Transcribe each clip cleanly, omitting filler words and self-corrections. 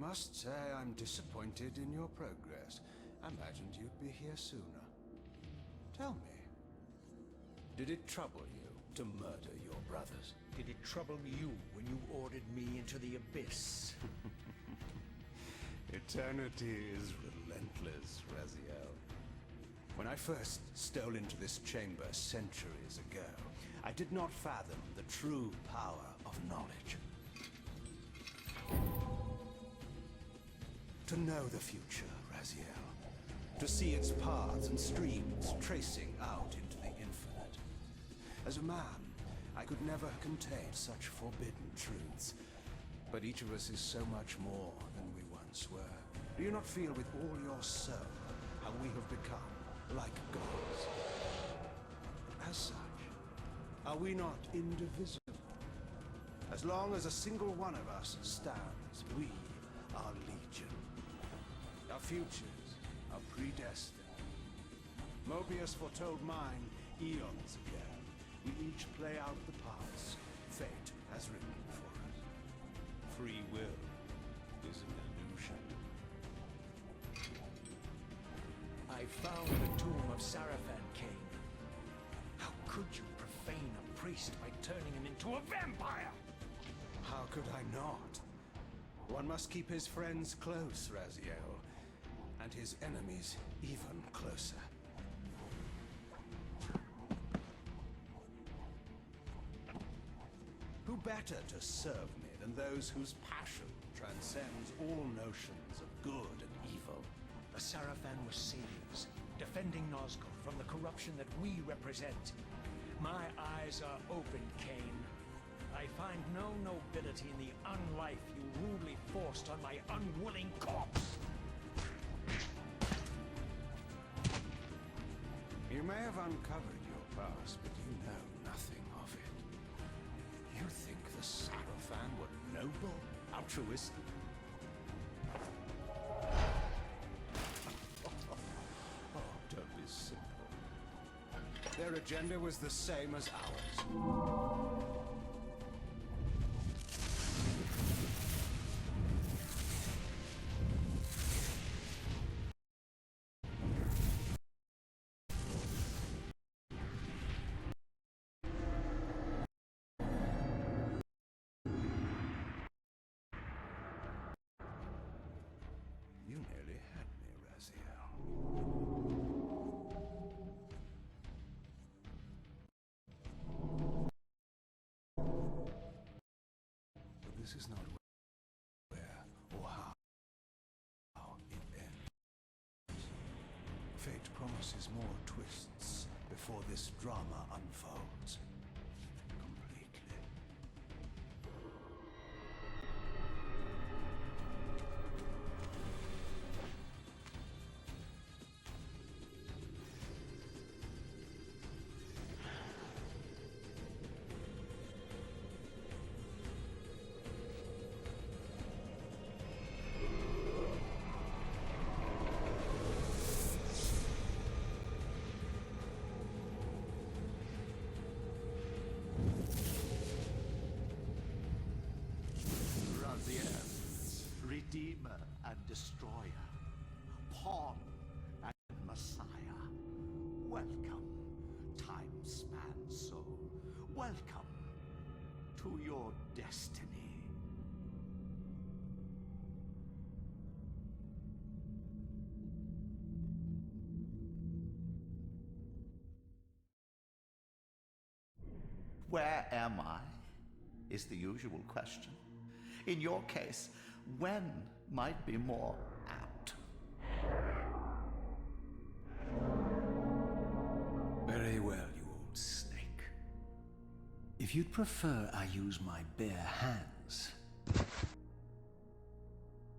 must say I'm disappointed in your progress. I imagined you'd be here sooner. Tell me, did it trouble you to murder your brothers? Did it trouble you when you ordered me into the abyss? Eternity is relentless, Raziel. When I first stole into this chamber centuries ago, I did not fathom the true power of knowledge. To know the future, Raziel. To see its paths and streams tracing out into the infinite. As a man, I could never contain such forbidden truths. But each of us is so much more than we once were. Do you not feel with all your soul how we have become like gods? As such, are we not indivisible? As long as a single one of us stands, we are legion. Our futures are predestined. Mobius foretold mine eons ago. We each play out the parts fate has written for us. Free will is an illusion. I found the tomb of Sarafan, Kain. How could you profane a priest by turning him into a vampire? How could I not? One must keep his friends close, Raziel, and his enemies even closer. Who better to serve me than those whose passion transcends all notions of good and evil? The Sarafan were saviors, defending Nazgul from the corruption that we represent. My eyes are open, Kain. I find no nobility in the unlife you rudely forced on my unwilling corpse. You may have uncovered your past, but you know nothing of it. You think the Sarafan were noble, altruistic? Oh, don't be simple. Their agenda was the same as ours. You nearly had me, Raziel. But this is not where or how it ends. Fate promises more twists before this drama unfolds completely. Redeemer and destroyer, pawn and messiah. Welcome, time-span soul. Welcome to your destiny. Where am I? Is the usual question. In your case, when might be more apt. Very well, you old snake. If you'd prefer I use my bare hands...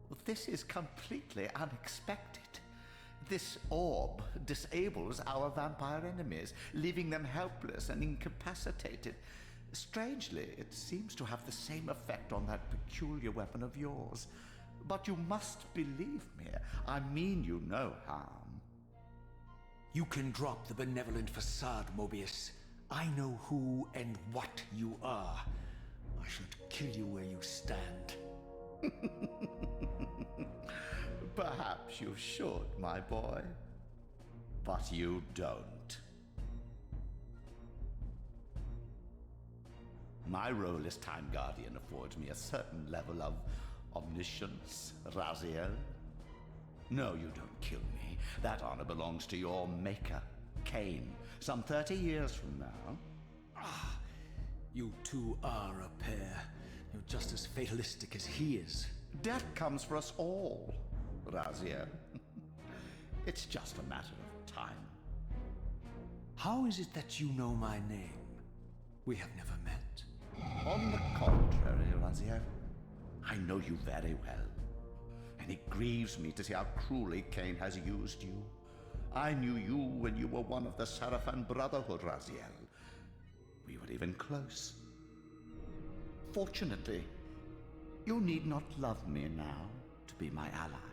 Well, this is completely unexpected. This orb disables our vampire enemies, leaving them helpless and incapacitated. Strangely, it seems to have the same effect on that peculiar weapon of yours. But you must believe me. I mean you no harm. You can drop the benevolent facade, Mobius. I know who and what you are. I should kill you where you stand. Perhaps you should, my boy. But you don't. My role as Time Guardian affords me a certain level of omniscience, Raziel. No, you don't kill me. That honor belongs to your maker, Kain, some 30 years from now. Ah, you two are a pair. You're just as fatalistic as he is. Death comes for us all, Raziel. It's just a matter of time. How is it that you know my name? We have never met. On the contrary, Raziel, I know you very well. And it grieves me to see how cruelly Kain has used you. I knew you when you were one of the Sarafan Brotherhood, Raziel. We were even close. Fortunately, you need not love me now to be my ally.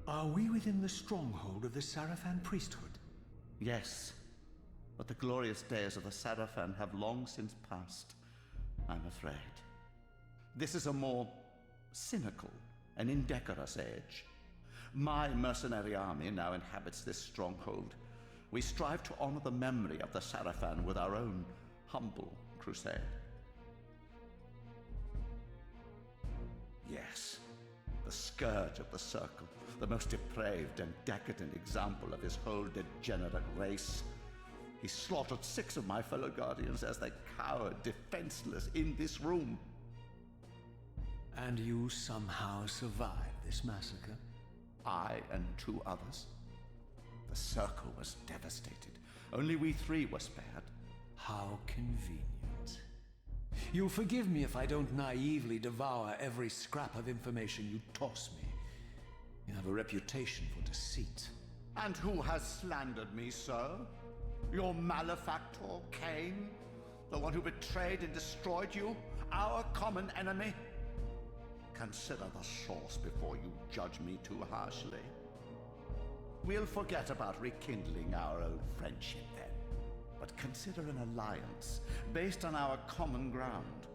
Are we within the stronghold of the Sarafan priesthood? Yes, but the glorious days of the Sarafan have long since passed, I'm afraid. This is a more cynical and indecorous age. My mercenary army now inhabits this stronghold. We strive to honor the memory of the Sarafan with our own humble crusade. Yes, the scourge of the Circle, the most depraved and decadent example of his whole degenerate race. He slaughtered 6 of my fellow Guardians as they cowered defenseless in this room. And you somehow survived this massacre? I and 2 others. The Circle was devastated. Only we 3 were spared. How convenient. You'll forgive me if I don't naively devour every scrap of information you toss me. You have a reputation for deceit. And who has slandered me, sir? Your malefactor, Kain? The one who betrayed and destroyed you? Our common enemy? Consider the source before you judge me too harshly. We'll forget about rekindling our old friendship then, but consider an alliance based on our common ground.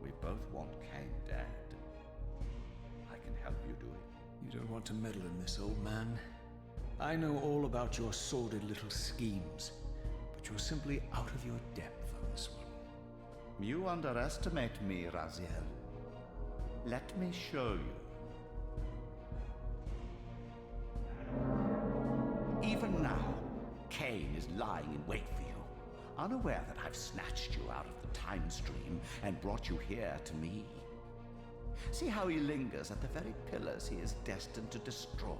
We both want Kain dead. I can help you do it. You don't want to meddle in this, old man. I know all about your sordid little schemes, but you're simply out of your depth on this one. You underestimate me, Raziel. Let me show you. Even now, Kain is lying in wait for you, unaware that I've snatched you out of the time stream and brought you here to me. See how he lingers at the very pillars he is destined to destroy,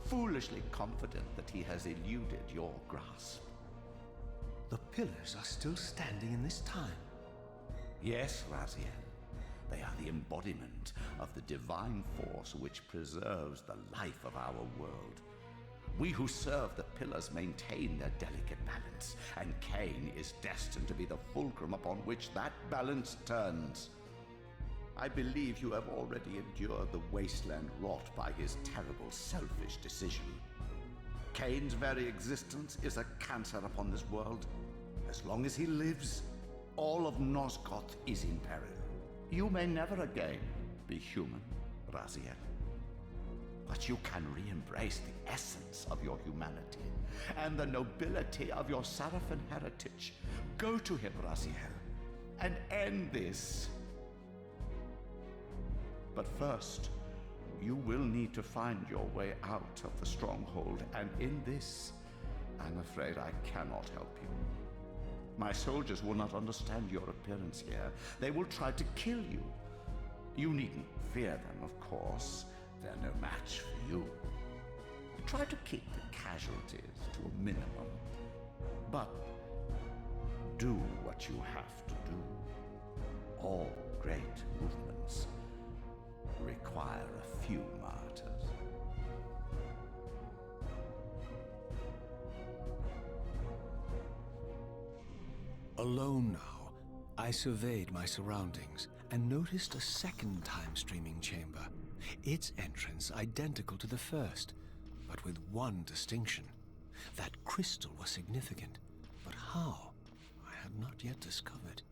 foolishly confident that he has eluded your grasp. The pillars are still standing in this time. Yes, Raziel. They are the embodiment of the divine force which preserves the life of our world. We who serve the pillars maintain their delicate balance, and Kain is destined to be the fulcrum upon which that balance turns. I believe you have already endured the wasteland wrought by his terrible, selfish decision. Kain's very existence is a cancer upon this world. As long as he lives, all of Nosgoth is in peril. You may never again be human, Raziel. But you can re-embrace the essence of your humanity and the nobility of your Sarafan heritage. Go to him, Raziel, and end this. But first, you will need to find your way out of the stronghold, and in this, I'm afraid I cannot help you. My soldiers will not understand your appearance here. They will try to kill you. You needn't fear them, of course. They're no match for you. Try to keep the casualties to a minimum. But do what you have to do. All great movements require a few martyrs. Alone now, I surveyed my surroundings and noticed a second time-streaming chamber. Its entrance identical to the first, but with one distinction. That crystal was significant, but how, I have not yet discovered.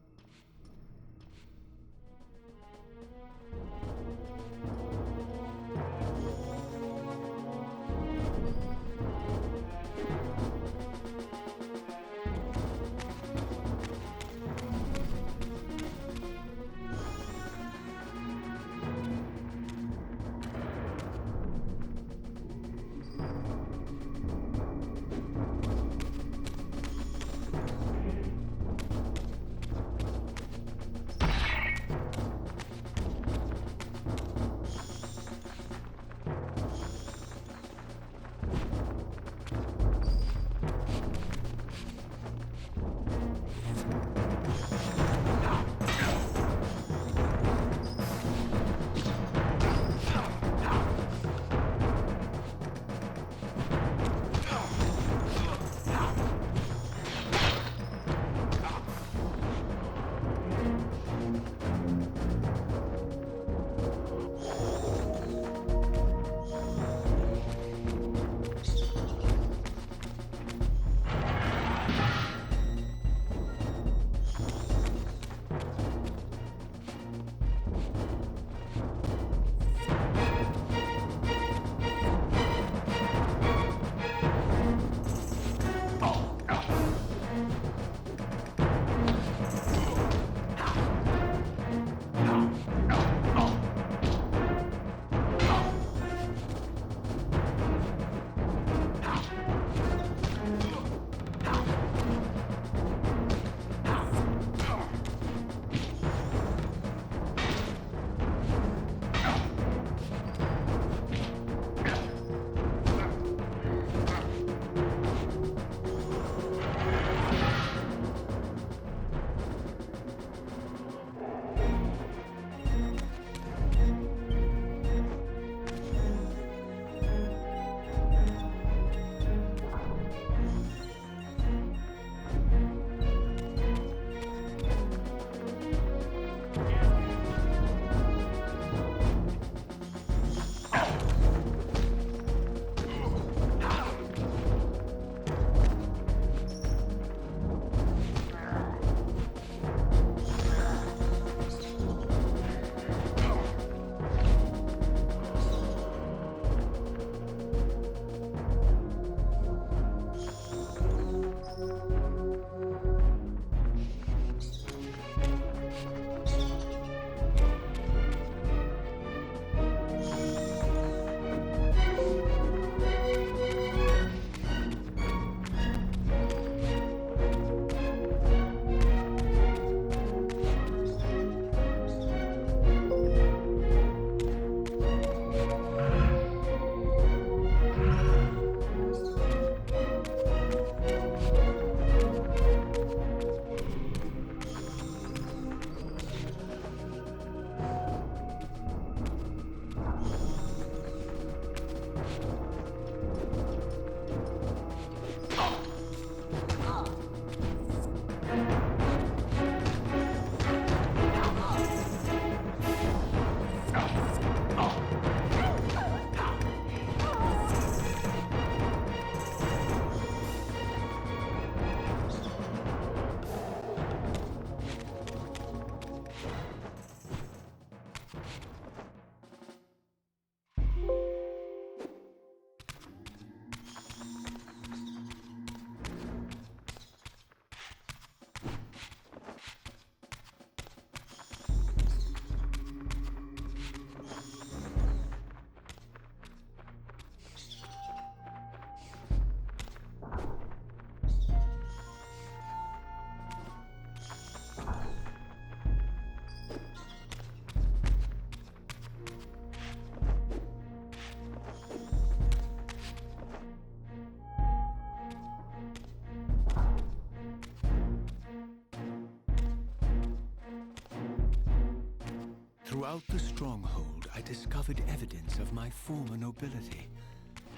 Throughout the stronghold, I discovered evidence of my former nobility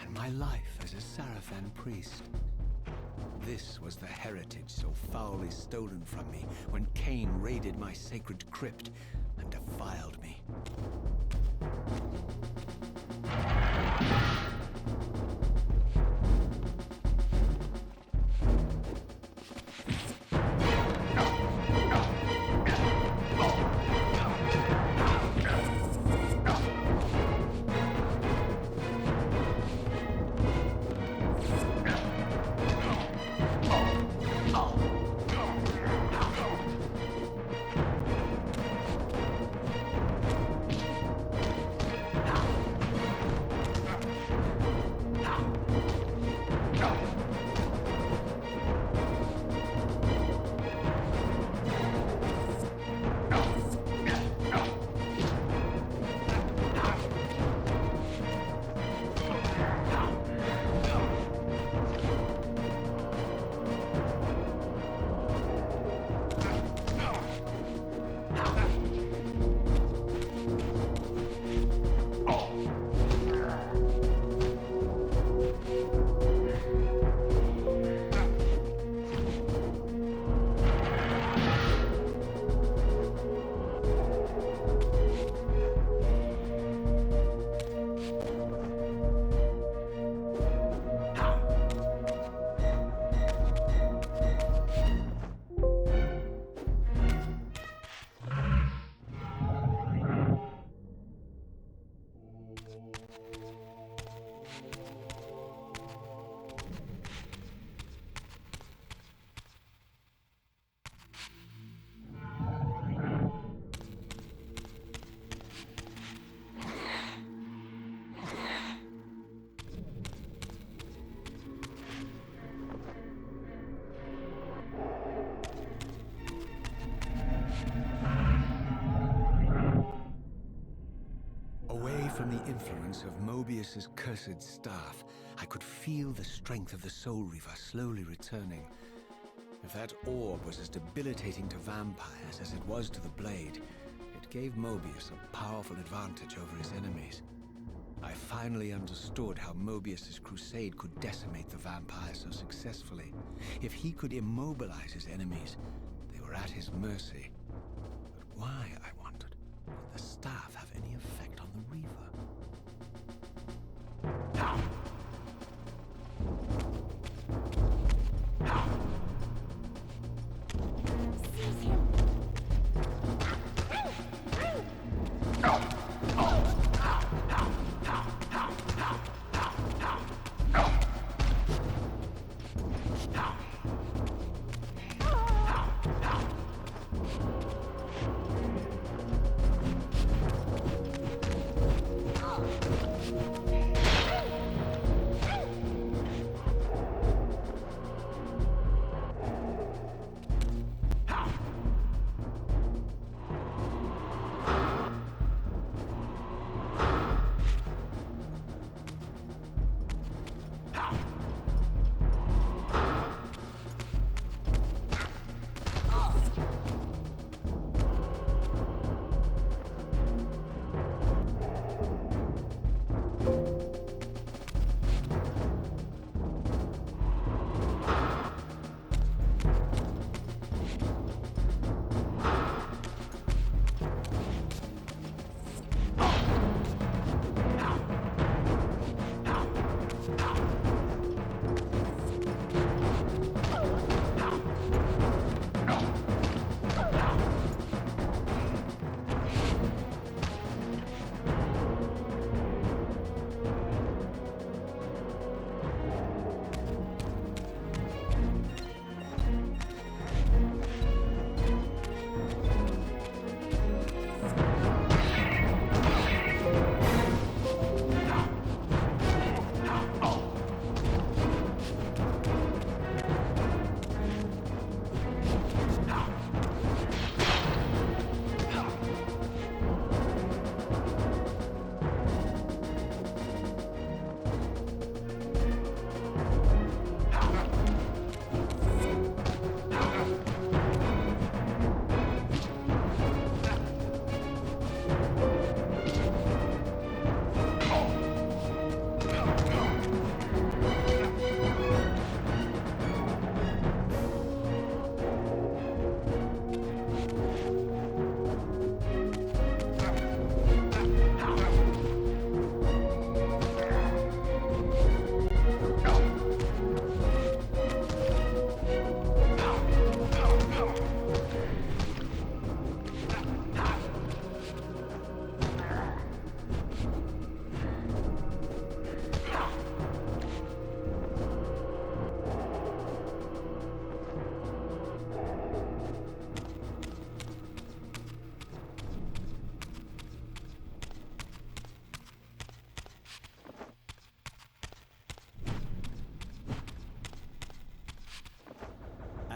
and my life as a Sarafan priest. This was the heritage so foully stolen from me when Kain raided my sacred crypt and defiled me. Away from the influence of Mobius's cursed staff, I could feel the strength of the Soul Reaver slowly returning. If that orb was as debilitating to vampires as it was to the blade, it gave Mobius a powerful advantage over his enemies. I finally understood how Mobius's crusade could decimate the vampires so successfully. If he could immobilize his enemies, they were at his mercy. But why, I wondered, would the staff have any effect on the Reaver? Seize him!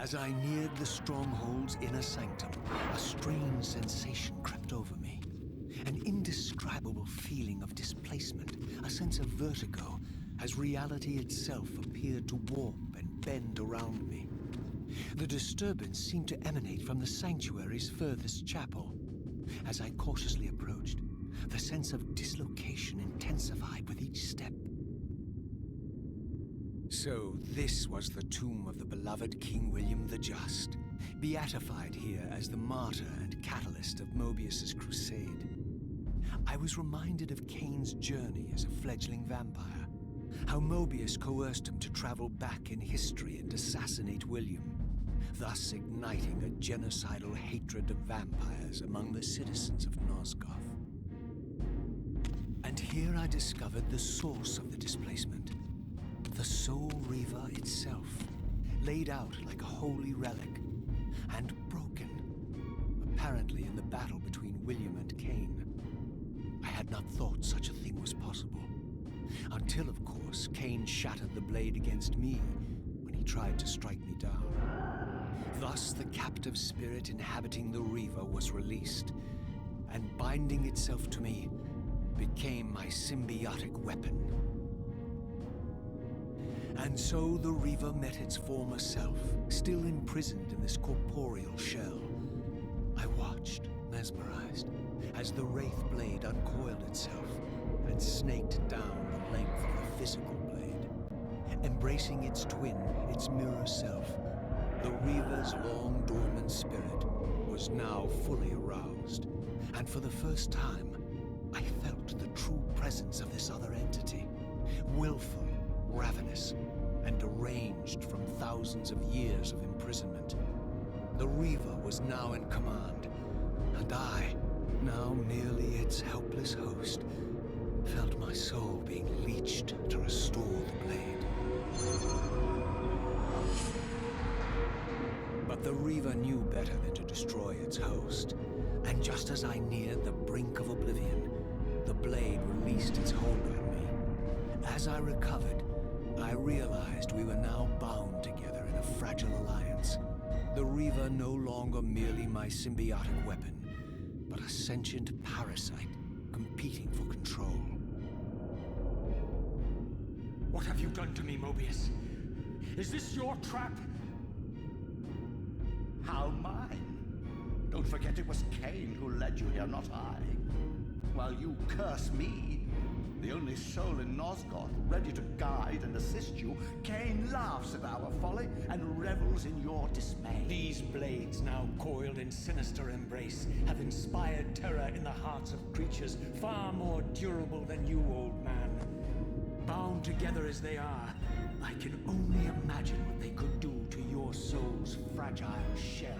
As I neared the stronghold's inner sanctum, a strange sensation crept over me. An indescribable feeling of displacement, a sense of vertigo, as reality itself appeared to warp and bend around me. The disturbance seemed to emanate from the sanctuary's furthest chapel. As I cautiously approached, the sense of dislocation intensified with each step. So this was the tomb of the beloved King William the Just, beatified here as the martyr and catalyst of Mobius's crusade. I was reminded of Kain's journey as a fledgling vampire, how Mobius coerced him to travel back in history and assassinate William, thus igniting a genocidal hatred of vampires among the citizens of Nosgoth. And here I discovered the source of the displacement. The soul Reaver itself, laid out like a holy relic, and broken, apparently in the battle between William and Kain. I had not thought such a thing was possible, until of course Kain shattered the blade against me when he tried to strike me down. Thus the captive spirit inhabiting the Reaver was released, and binding itself to me, became my symbiotic weapon. And so the Reaver met its former self, still imprisoned in this corporeal shell. I watched, mesmerized, as the wraith blade uncoiled itself and snaked down the length of the physical blade. Embracing its twin, its mirror self, the Reaver's long dormant spirit was now fully aroused. And for the first time, I felt the true presence of this other entity, willful, ravenous, and deranged from thousands of years of imprisonment. The Reaver was now in command, and I, now merely its helpless host, felt my soul being leeched to restore the blade. But the Reaver knew better than to destroy its host, and just as I neared the brink of oblivion, the blade released its hold on me. As I recovered, I realized we were now bound together in a fragile alliance. The Reaver no longer merely my symbiotic weapon, but a sentient parasite competing for control. What have you done to me, Mobius? Is this your trap? How mine? Don't forget it was Kain who led you here, not I. While you curse me, the only soul in Nosgoth ready to guide and assist you, Kain laughs at our folly and revels in your dismay. These blades, now coiled in sinister embrace, have inspired terror in the hearts of creatures far more durable than you, old man. Bound together as they are, I can only imagine what they could do to your soul's fragile shell.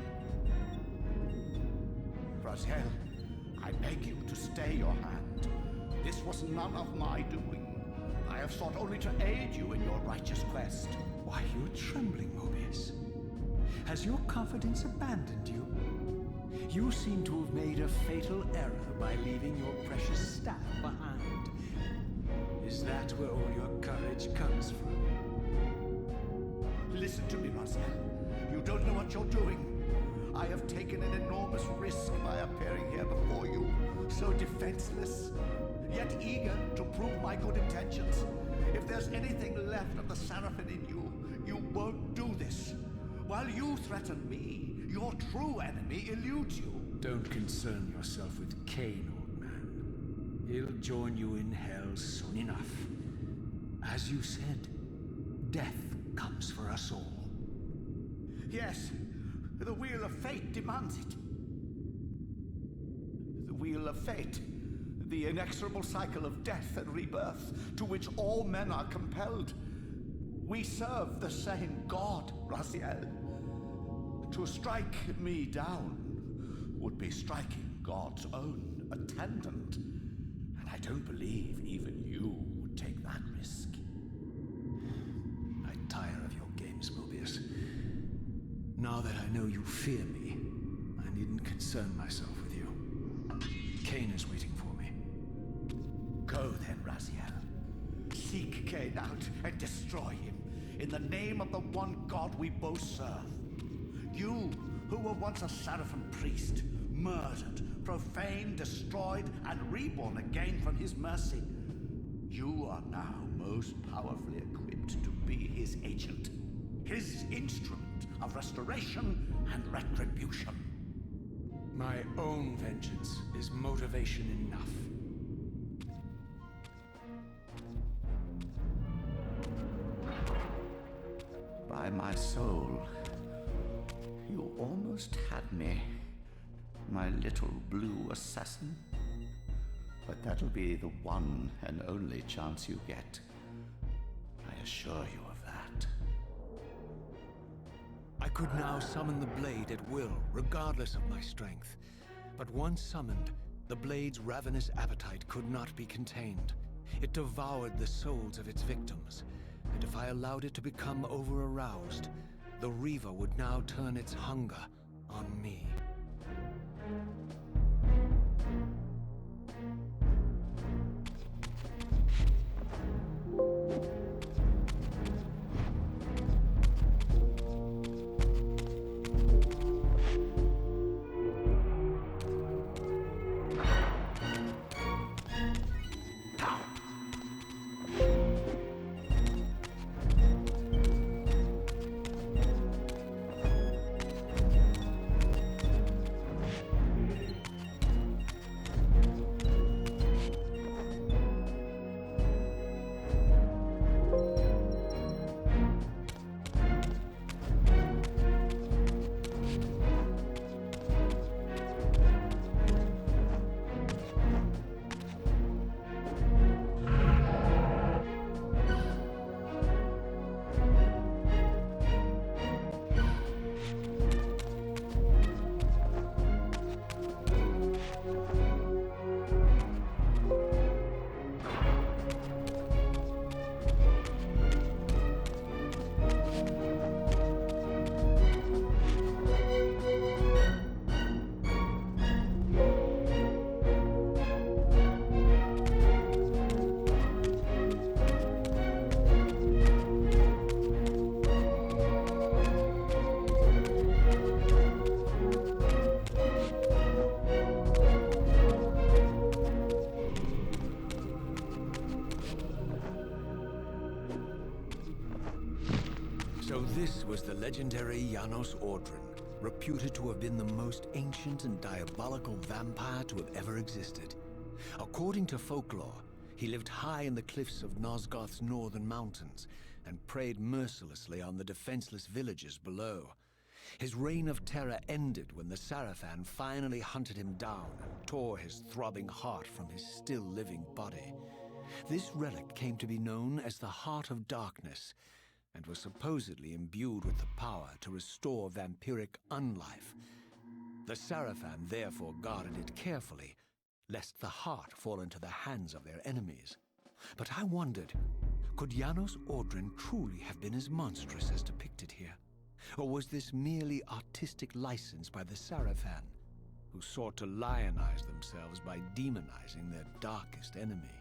Raziel, I beg you to stay your hand. This was none of my doing. I have sought only to aid you in your righteous quest. Why, you're trembling, Mobius. Has your confidence abandoned you? You seem to have made a fatal error by leaving your precious staff behind. Is that where all your courage comes from? Listen to me, Raziel. You don't know what you're doing. I have taken an enormous risk by appearing here before you, so defenseless, yet eager to prove my good intentions. If there's anything left of the Seraphim in you, you won't do this. While you threaten me, your true enemy eludes you. Don't concern yourself with Kain, old man. He'll join you in hell soon enough. As you said, death comes for us all. Yes, the wheel of fate demands it. The wheel of fate, the inexorable cycle of death and rebirth to which all men are compelled. We serve the same God, Raziel. To strike me down would be striking God's own attendant. And I don't believe even you would take that risk. I tire of your games, Mobius. Now that I know you fear me, I needn't concern myself with you. Kain is waiting for me. Go then, Raziel. Seek Kain out and destroy him in the name of the one God we both serve. You, who were once a seraphim priest, murdered, profaned, destroyed, and reborn again from his mercy. You are now most powerfully equipped to be his agent, his instrument of restoration and retribution. My own vengeance is motivation enough. By my soul, you almost had me, my little blue assassin. But that'll be the one and only chance you get. I assure you of that. I could now summon the blade at will, regardless of my strength. But once summoned, the blade's ravenous appetite could not be contained. It devoured the souls of its victims, and if I allowed it to become over-aroused, the Reaver would now turn its hunger on me. So this was the legendary Janos Audron, reputed to have been the most ancient and diabolical vampire to have ever existed. According to folklore, he lived high in the cliffs of Nosgoth's northern mountains and preyed mercilessly on the defenseless villages below. His reign of terror ended when the Sarafan finally hunted him down and tore his throbbing heart from his still-living body. This relic came to be known as the Heart of Darkness, and was supposedly imbued with the power to restore vampiric unlife. The Sarafan therefore guarded it carefully, lest the heart fall into the hands of their enemies. But I wondered, could Janos Audron truly have been as monstrous as depicted here? Or was this merely artistic license by the Sarafan, who sought to lionize themselves by demonizing their darkest enemy?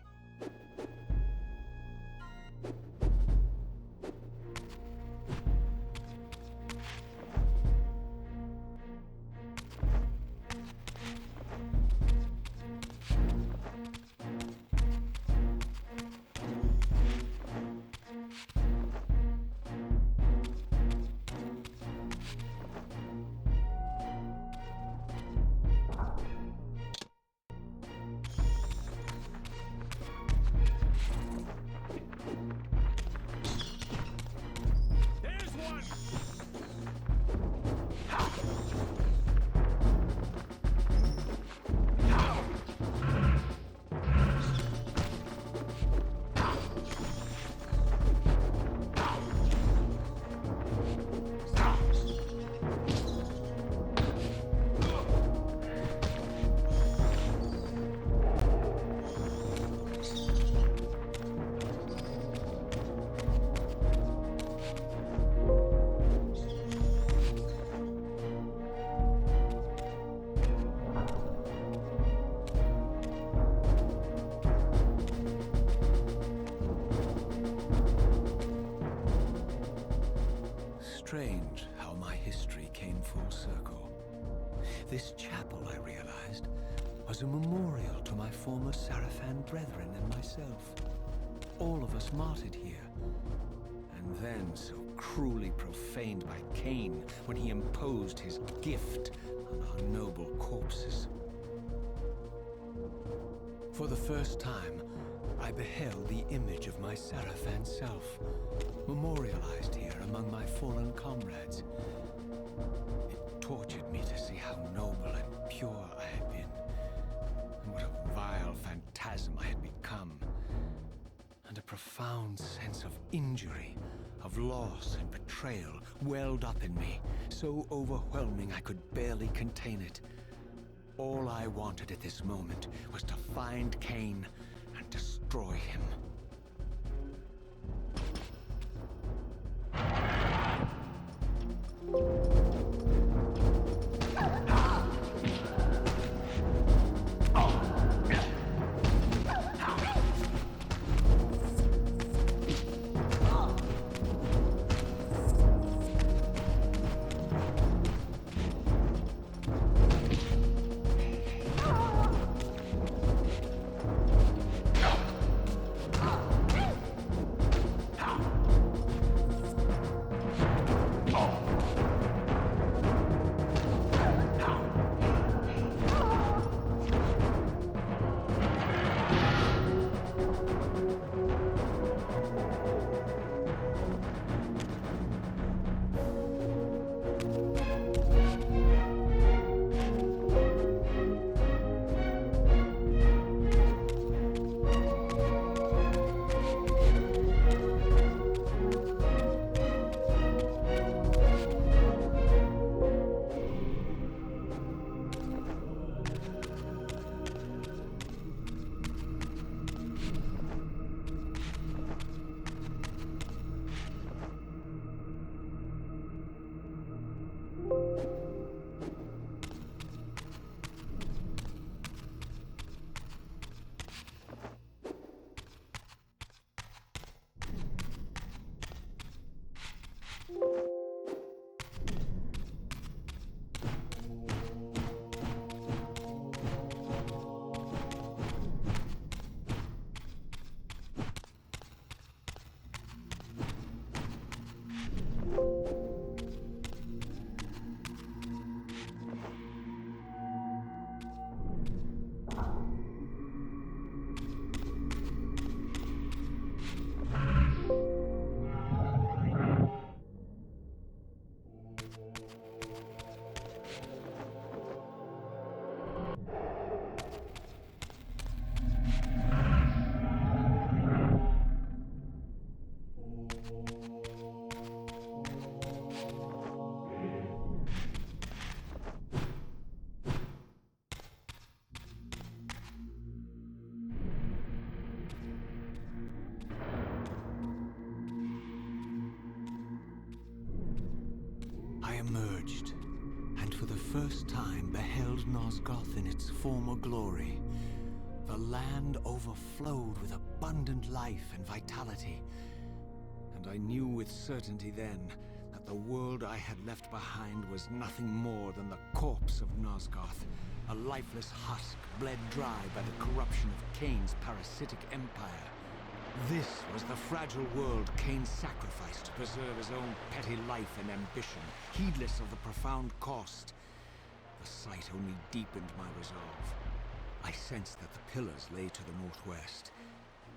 Strange how my history came full circle. This chapel, I realized, was a memorial to my former Sarafan brethren and myself. All of us martyred here, and then so cruelly profaned by Kain when he imposed his gift on our noble corpses. For the first time, I beheld the image of my Sarafan self, memorialized here among my fallen comrades. It tortured me to see how noble and pure I had been, and what a vile phantasm I had become. And a profound sense of injury, of loss and betrayal welled up in me, so overwhelming I could barely contain it. All I wanted at this moment was to find Kain and destroy him. Emerged, and for the first time beheld Nosgoth in its former glory. The land overflowed with abundant life and vitality, and I knew with certainty then that the world I had left behind was nothing more than the corpse of Nosgoth, a lifeless husk bled dry by the corruption of Kain's parasitic empire. This was the fragile world Kain sacrificed to preserve his own petty life and ambition, heedless of the profound cost. The sight only deepened my resolve. I sensed that the pillars lay to the northwest.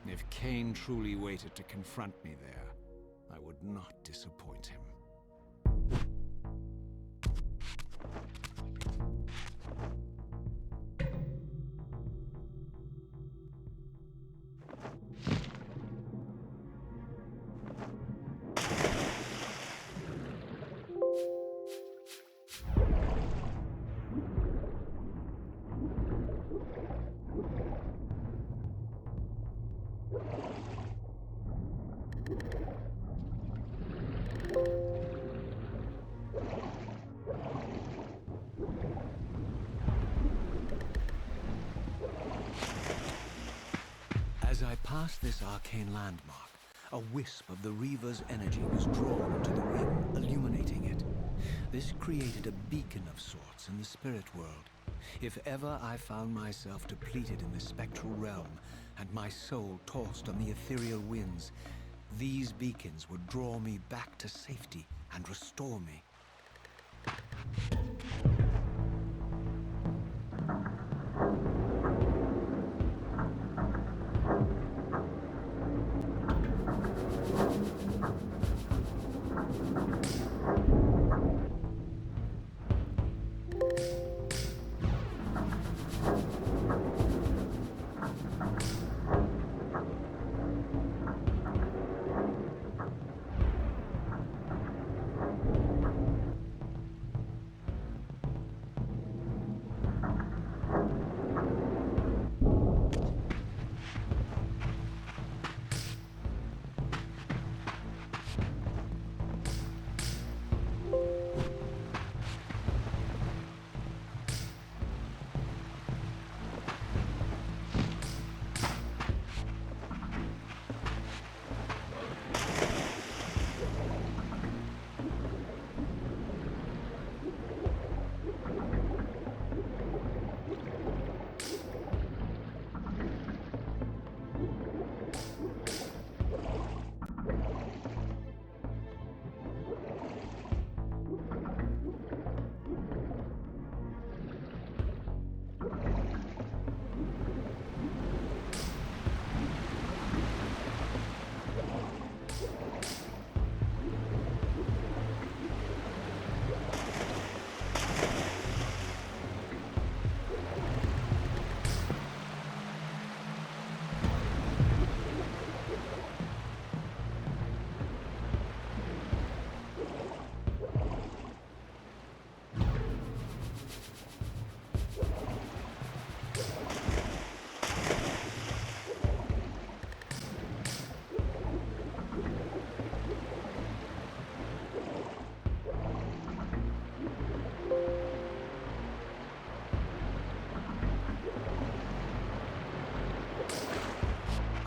If Kain truly waited to confront me there, I would not disappoint him. As I passed this arcane landmark, a wisp of the Reaver's energy was drawn into the ring, illuminating it. This created a beacon of sorts in the spirit world. If ever I found myself depleted in the spectral realm and my soul tossed on the ethereal winds, these beacons would draw me back to safety and restore me.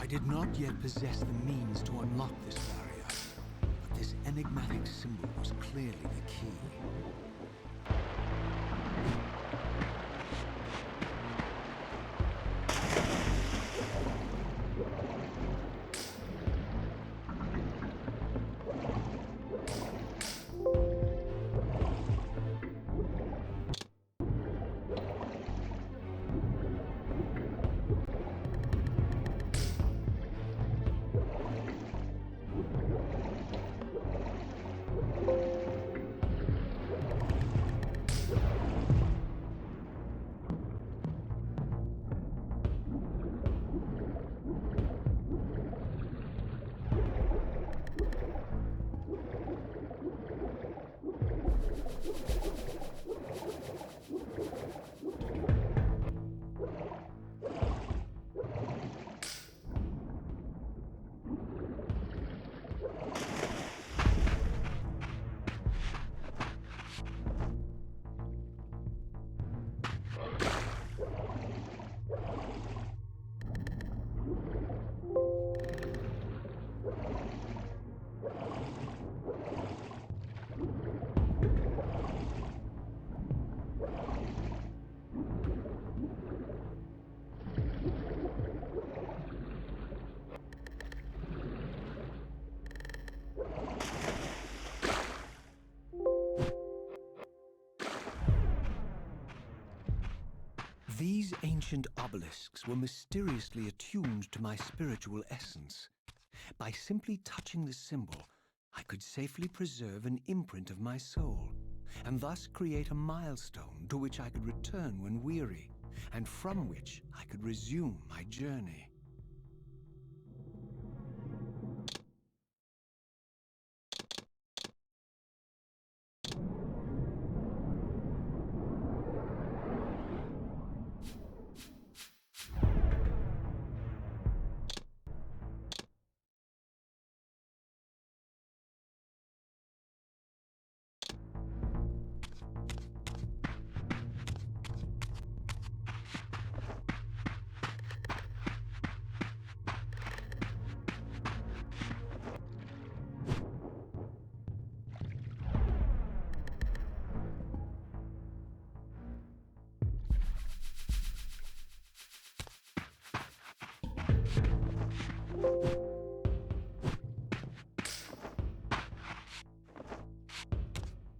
I did not yet possess the means to unlock this barrier, but this enigmatic symbol was clearly the key. These ancient obelisks were mysteriously attuned to my spiritual essence. By simply touching the symbol, I could safely preserve an imprint of my soul, and thus create a milestone to which I could return when weary, and from which I could resume my journey.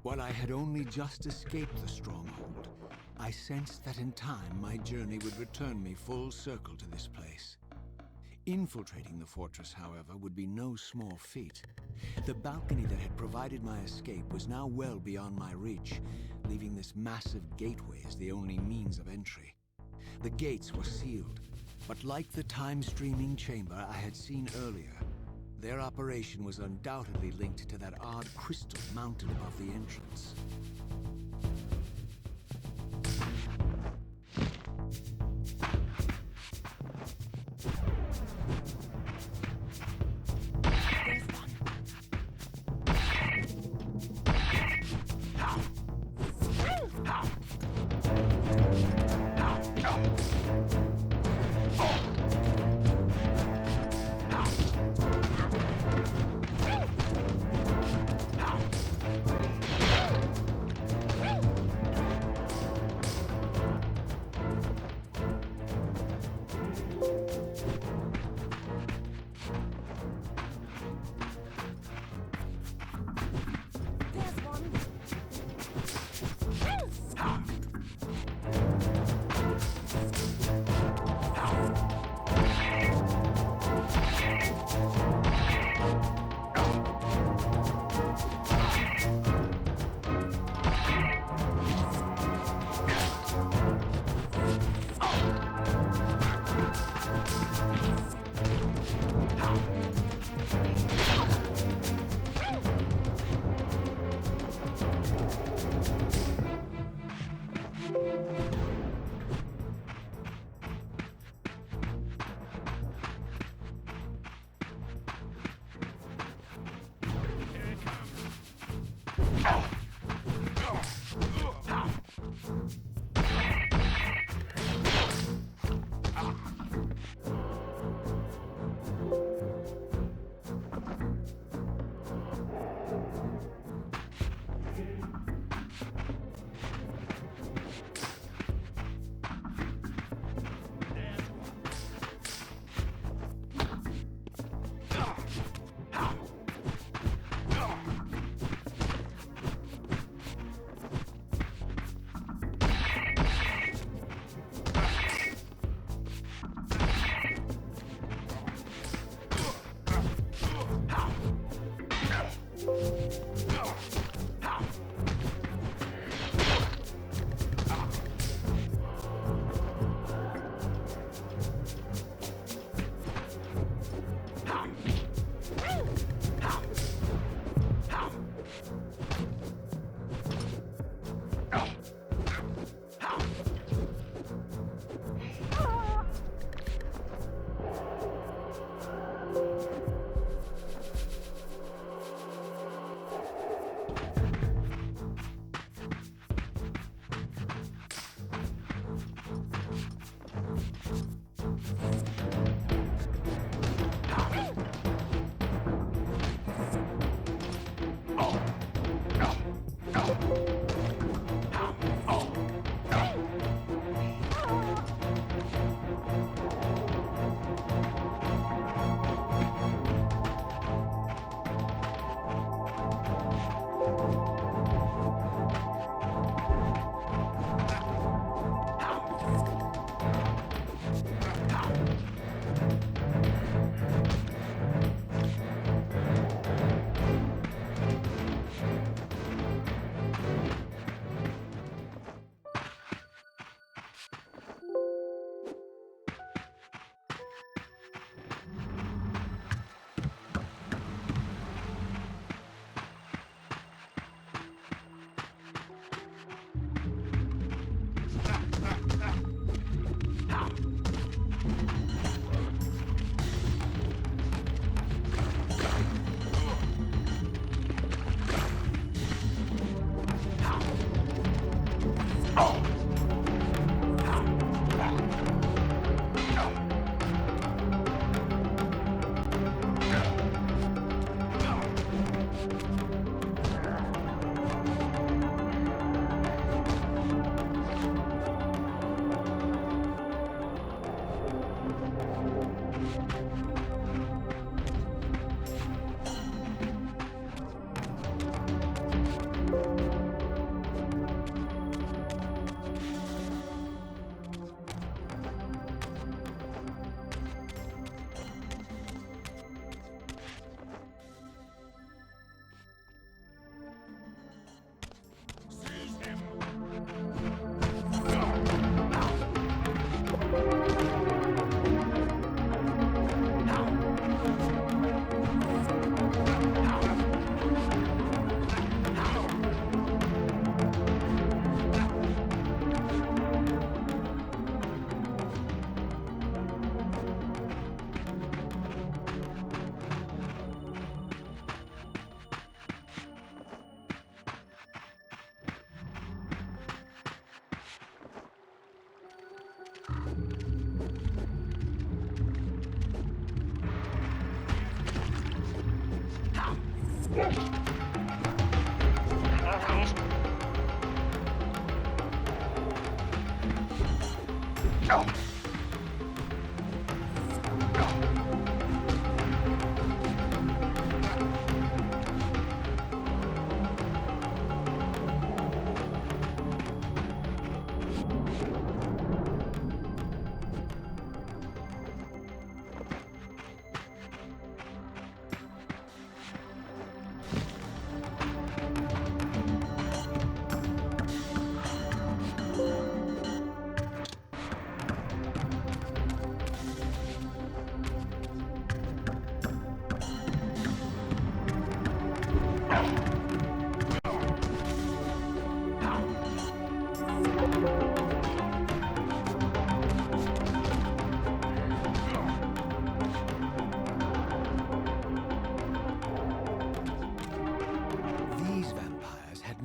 While I had only just escaped the stronghold, I sensed that in time my journey would return me full circle to this place. Infiltrating the fortress, however, would be no small feat. The balcony that had provided my escape was now well beyond my reach, leaving this massive gateway as the only means of entry. The gates were sealed, but like the time-streaming chamber I had seen earlier, their operation was undoubtedly linked to that odd crystal mounted above the entrance.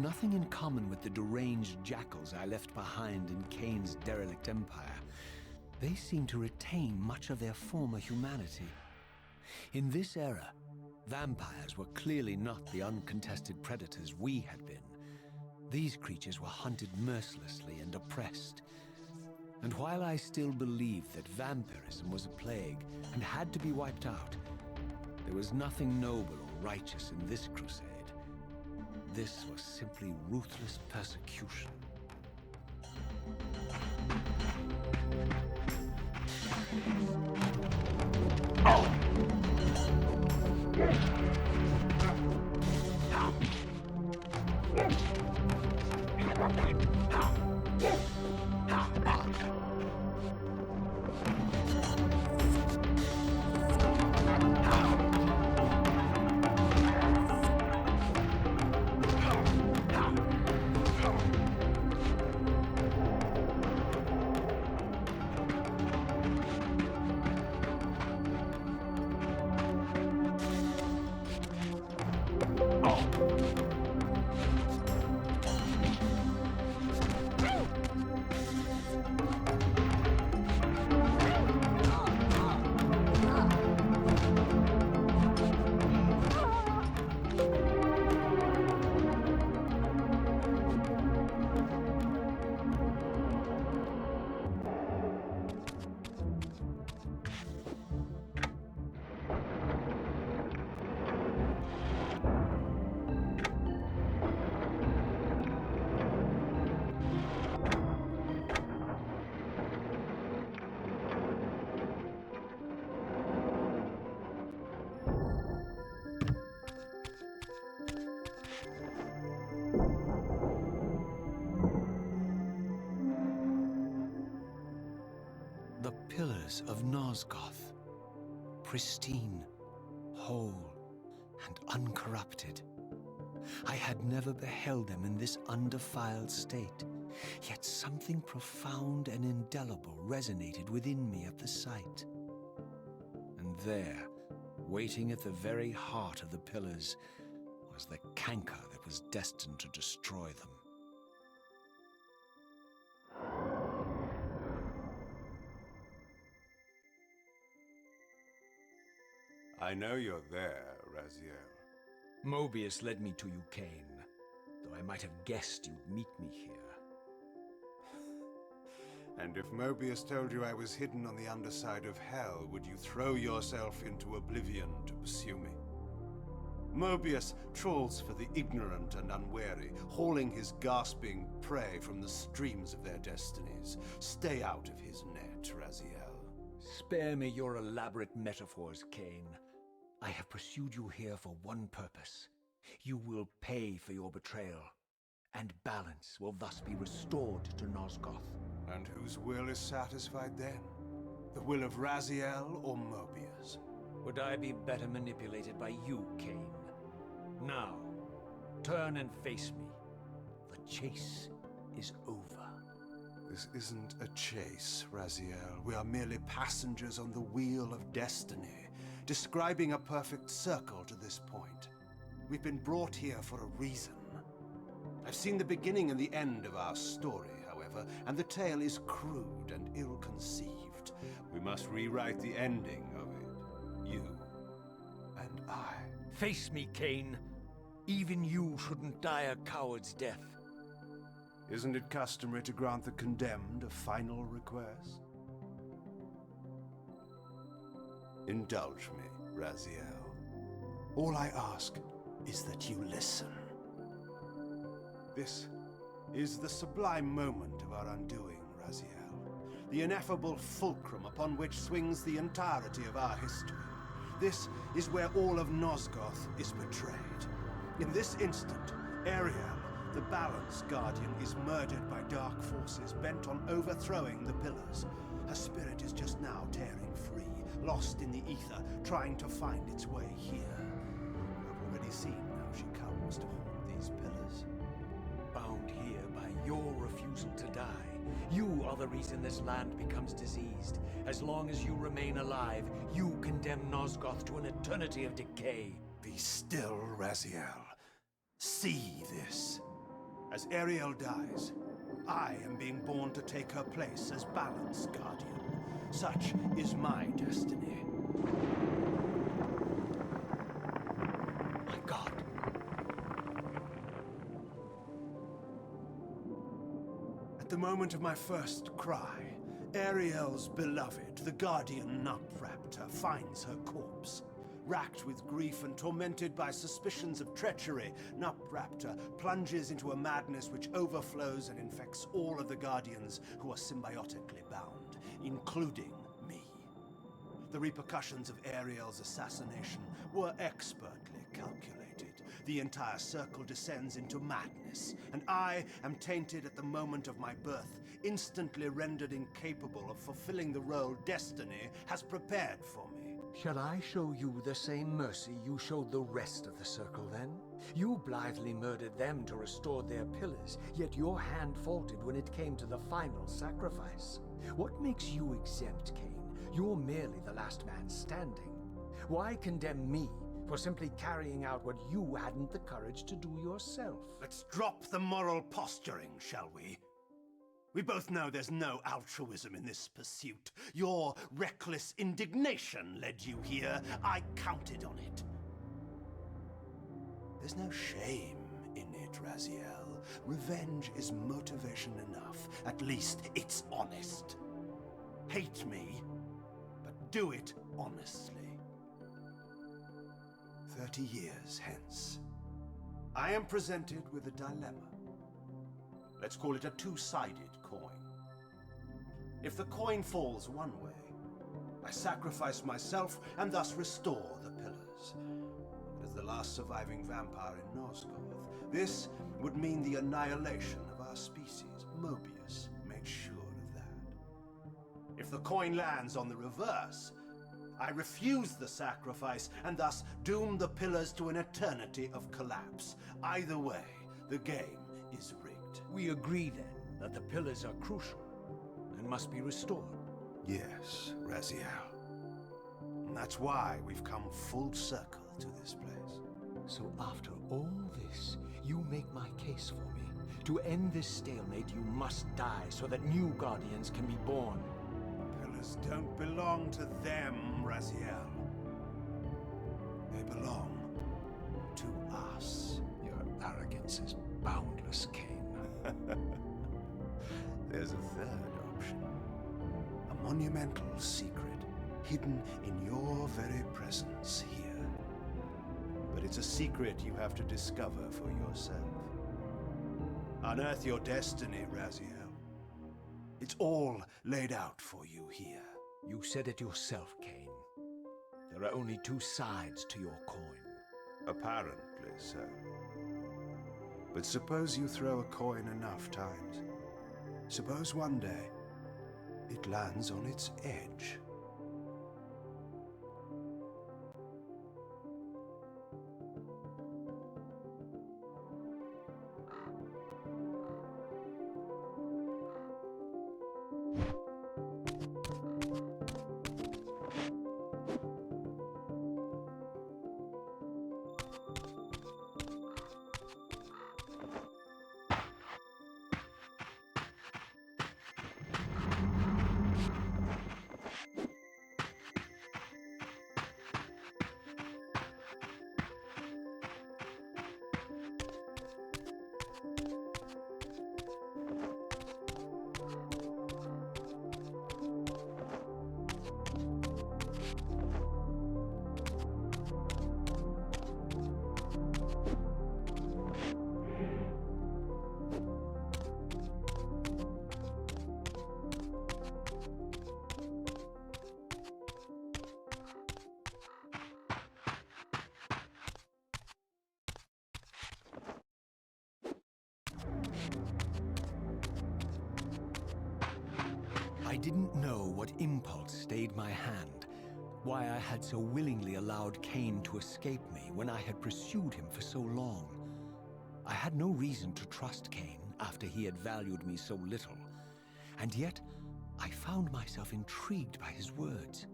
Nothing in common with the deranged jackals I left behind in Kain's derelict empire. They seem to retain much of their former humanity. In this era, vampires were clearly not the uncontested predators we had been. These creatures were hunted mercilessly and oppressed. And while I still believed that vampirism was a plague and had to be wiped out, there was nothing noble or righteous in this crusade. This was simply ruthless persecution. The pillars of Nosgoth, pristine, whole, and uncorrupted. I had never beheld them in this undefiled state, yet something profound and indelible resonated within me at the sight. And there, waiting at the very heart of the pillars, was the canker that was destined to destroy them. I know you're there, Raziel. Mobius led me to you, Kain, though I might have guessed you'd meet me here. And if Mobius told you I was hidden on the underside of hell, would you throw yourself into oblivion to pursue me? Mobius trawls for the ignorant and unwary, hauling his gasping prey from the streams of their destinies. Stay out of his net, Raziel. Spare me your elaborate metaphors, Kain. I have pursued you here for one purpose. You will pay for your betrayal, and balance will thus be restored to Nosgoth. And whose will is satisfied then? The will of Raziel or Mobius? Would I be better manipulated by you, Kain? Now, turn and face me. The chase is over. This isn't a chase, Raziel. We are merely passengers on the wheel of destiny, describing a perfect circle to this point. We've been brought here for a reason. I've seen the beginning and the end of our story, however, and the tale is crude and ill-conceived. We must rewrite the ending of it. You and I. Face me, Kain, Even you shouldn't die a coward's death. Isn't it customary to grant the condemned a final request? Indulge me, Raziel. All I ask is that you listen. This is the sublime moment of our undoing, Raziel. The ineffable fulcrum upon which swings the entirety of our history. This is where all of Nosgoth is betrayed. In this instant, Ariel, the Balance Guardian, is murdered by dark forces bent on overthrowing the pillars. Her spirit is just now tearing free, lost in the ether, trying to find its way here. I've already seen how she comes to haunt these pillars. Bound here by your refusal to die. You are the reason this land becomes diseased. As long as you remain alive, you condemn Nosgoth to an eternity of decay. Be still, Raziel. See this. As Ariel dies, I am being born to take her place as Balance Guardian. Such is my destiny. My God. At the moment of my first cry, Ariel's beloved, the Guardian Nupraptor, finds her corpse. Racked with grief and tormented by suspicions of treachery, Nupraptor plunges into a madness which overflows and infects all of the Guardians who are symbiotically bound, including me. The repercussions of Ariel's assassination were expertly calculated. The entire circle descends into madness, and I am tainted at the moment of my birth, instantly rendered incapable of fulfilling the role destiny has prepared for me. Shall I show you the same mercy you showed the rest of the circle then? You blithely murdered them to restore their pillars, yet your hand faltered when it came to the final sacrifice. What makes you exempt, Kain? You're merely the last man standing. Why condemn me for simply carrying out what you hadn't the courage to do yourself? Let's drop the moral posturing, shall we? We both know there's no altruism in this pursuit. Your reckless indignation led you here. I counted on it. There's no shame in it, Raziel. Revenge is motivation enough. At least it's honest. Hate me, but do it honestly. 30 years hence, I am presented with a dilemma. Let's call it a two-sided coin. If the coin falls one way, I sacrifice myself and thus restore the pillars. But as the last surviving vampire in Nosgoth, this would mean the annihilation of our species. Mobius made sure of that. If the coin lands on the reverse, I refuse the sacrifice and thus doom the pillars to an eternity of collapse. Either way, the game is rigged. We agree then that the pillars are crucial and must be restored. Yes, Raziel. And that's why we've come full circle to this place. So after all this, you make my case for me. To end this stalemate, you must die so that new guardians can be born. Pillars don't belong to them, Raziel. They belong to us. Your arrogance is boundless, Kain. There's a third option. A monumental secret hidden in your very presence here. But it's a secret you have to discover for yourself. Unearth your destiny, Raziel. It's all laid out for you here. You said it yourself, Kain. There are only two sides to your coin. Apparently so. But suppose you throw a coin enough times. Suppose one day it lands on its edge. didn't know what impulse stayed my hand, why I had so willingly allowed Kain to escape me when I had pursued him for so long. I had no reason to trust Kain after he had valued me so little, and yet I found myself intrigued by his words.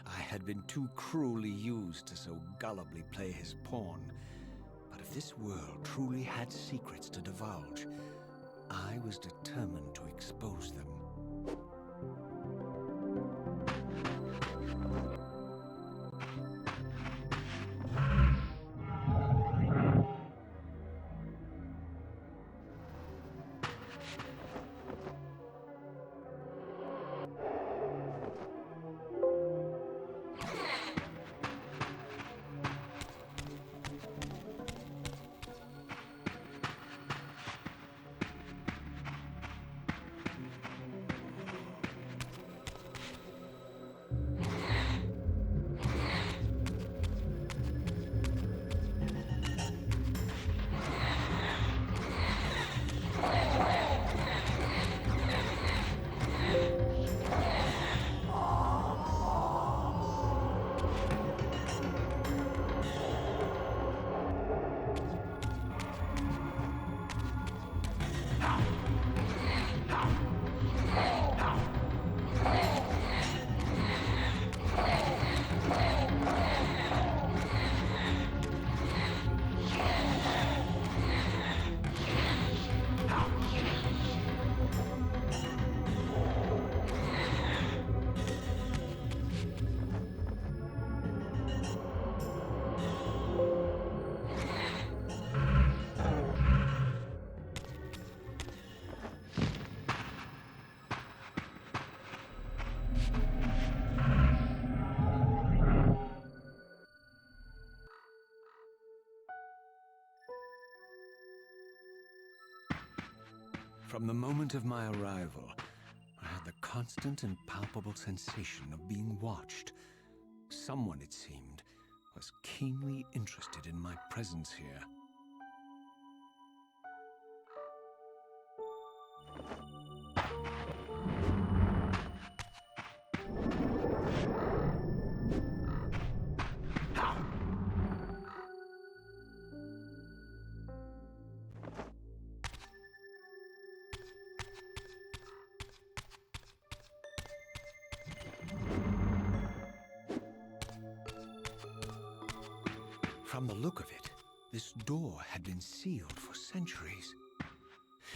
I had been too cruelly used to so gullibly play his pawn, but if this world truly had secrets to divulge, I was determined to expose them. From the moment of my arrival, I had the constant and palpable sensation of being watched. Someone, it seemed, was keenly interested in my presence here. From the look of it, this door had been sealed for centuries.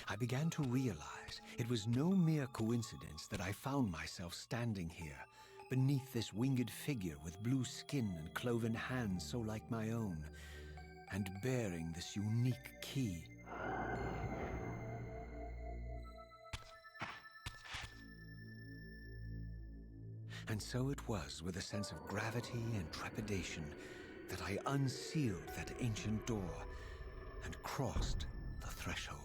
I began to realize it was no mere coincidence that I found myself standing here, beneath this winged figure with blue skin and cloven hands so like my own, and bearing this unique key. And so it was with a sense of gravity and trepidation that I unsealed that ancient door and crossed the threshold.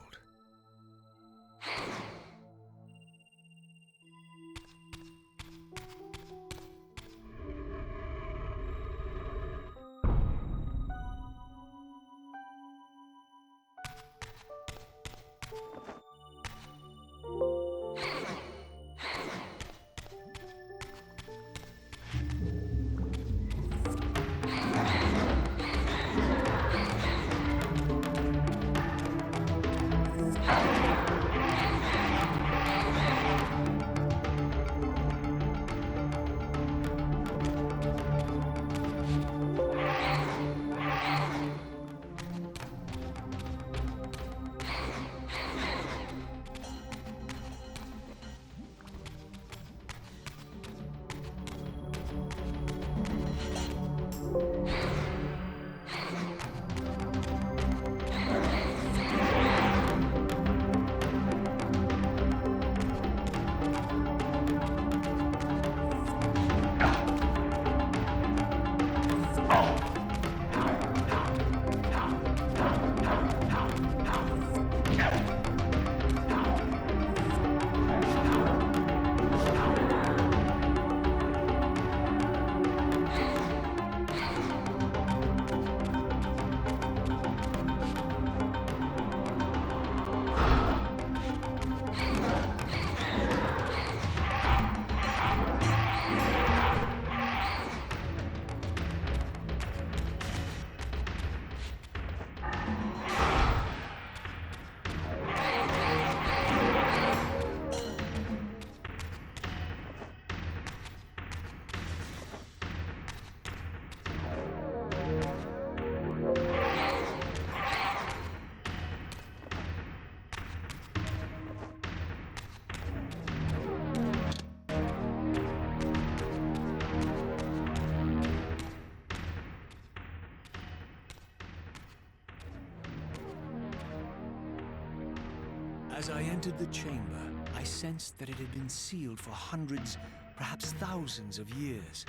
As I entered the chamber, I sensed that it had been sealed for hundreds, perhaps thousands of years.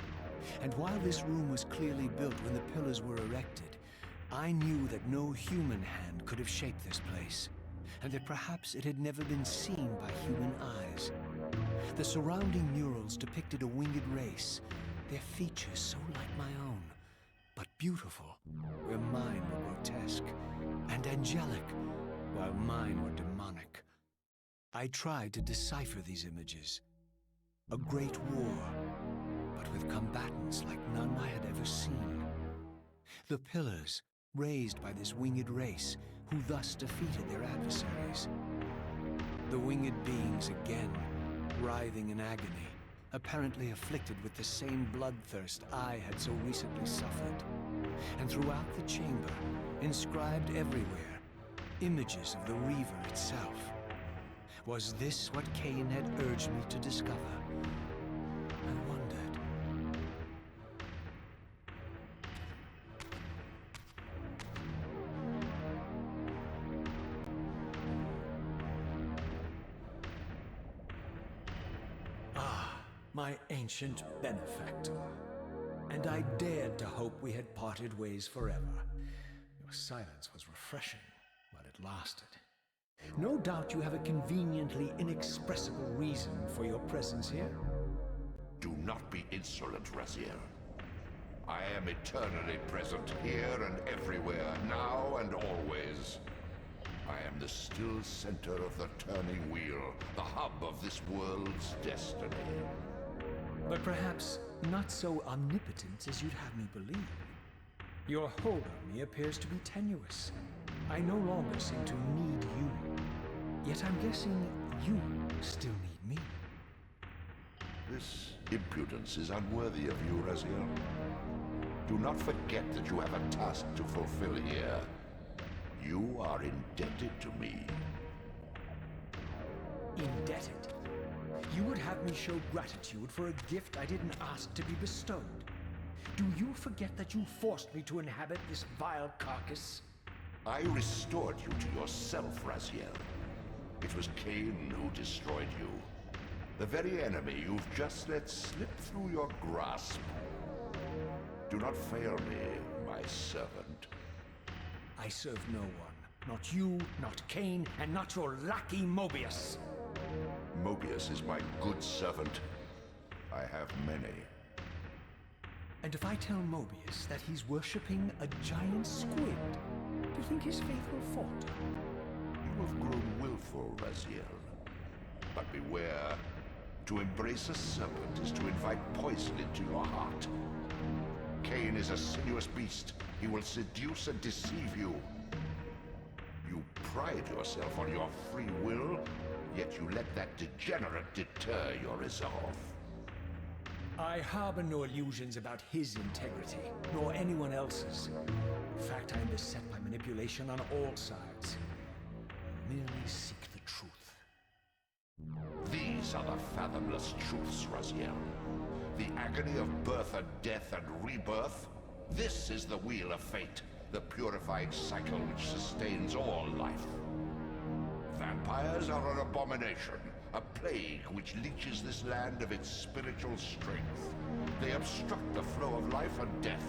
And while this room was clearly built when the pillars were erected, I knew that no human hand could have shaped this place, and that perhaps it had never been seen by human eyes. The surrounding murals depicted a winged race, their features so like my own, but beautiful, where mine were grotesque, and angelic, while mine were demonic. I tried to decipher these images. A great war, but with combatants like none I had ever seen. The pillars, raised by this winged race, who thus defeated their adversaries. The winged beings again, writhing in agony, apparently afflicted with the same bloodthirst I had so recently suffered. And throughout the chamber, inscribed everywhere, images of the Reaver itself. Was this what Kain had urged me to discover? I wondered. My ancient benefactor. And I dared to hope we had parted ways forever. Your silence was refreshing while it lasted. No doubt you have a conveniently inexpressible reason for your presence here. Do not be insolent, Raziel. I am eternally present here and everywhere, now and always. I am the still center of the turning wheel, the hub of this world's destiny. But perhaps not so omnipotent as you'd have me believe. Your hold on me appears to be tenuous. I no longer seem to need you. Yet I'm guessing you still need me. This impudence is unworthy of you, Raziel. Do not forget that you have a task to fulfill here. You are indebted to me. Indebted? You would have me show gratitude for a gift I didn't ask to be bestowed. Do you forget that you forced me to inhabit this vile carcass? I restored you to yourself, Raziel. It was Kain who destroyed you. The very enemy you've just let slip through your grasp. Do not fail me, my servant. I serve no one. Not you, not Kain, and not your lackey Mobius. Mobius is my good servant. I have many. And if I tell Mobius that he's worshipping a giant squid, do you think his faith will falter? You have grown willful, Raziel. But beware. To embrace a serpent is to invite poison into your heart. Kain is a sinuous beast. He will seduce and deceive you. You pride yourself on your free will, yet you let that degenerate deter your resolve. I harbor no illusions about his integrity, nor anyone else's. In fact, I am beset by manipulation on all sides. I merely seek the truth. These are the fathomless truths, Raziel. The agony of birth and death and rebirth. This is the wheel of fate, the purifying cycle which sustains all life. Vampires are an abomination, a plague which leeches this land of its spiritual strength. They obstruct the flow of life and death.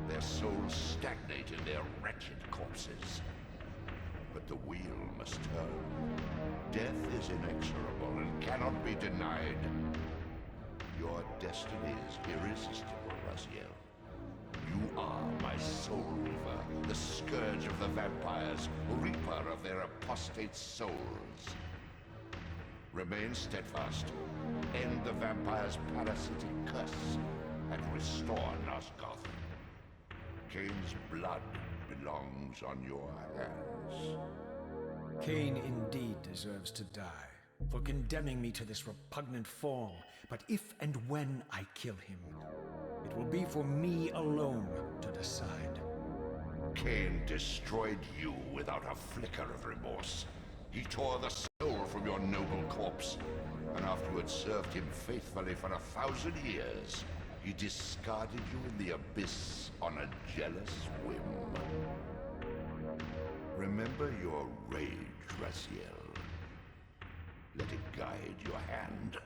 Their souls stagnate in their wretched corpses. But the wheel must turn. Death is inexorable and cannot be denied. Your destiny is irresistible, Raziel. You are my soul reaver, the scourge of the vampires, reaper of their apostate souls. Remain steadfast, end the vampire's parasitic curse, and restore Nosgoth. Kain's blood belongs on your hands. Kain indeed deserves to die for condemning me to this repugnant form. But if and when I kill him, it will be for me alone to decide. Kain destroyed you without a flicker of remorse. He tore the soul from your noble corpse, and after you had served him faithfully for 1,000 years, he discarded you in the abyss on a jealous whim. Remember your rage, Raziel. Let it guide your hand.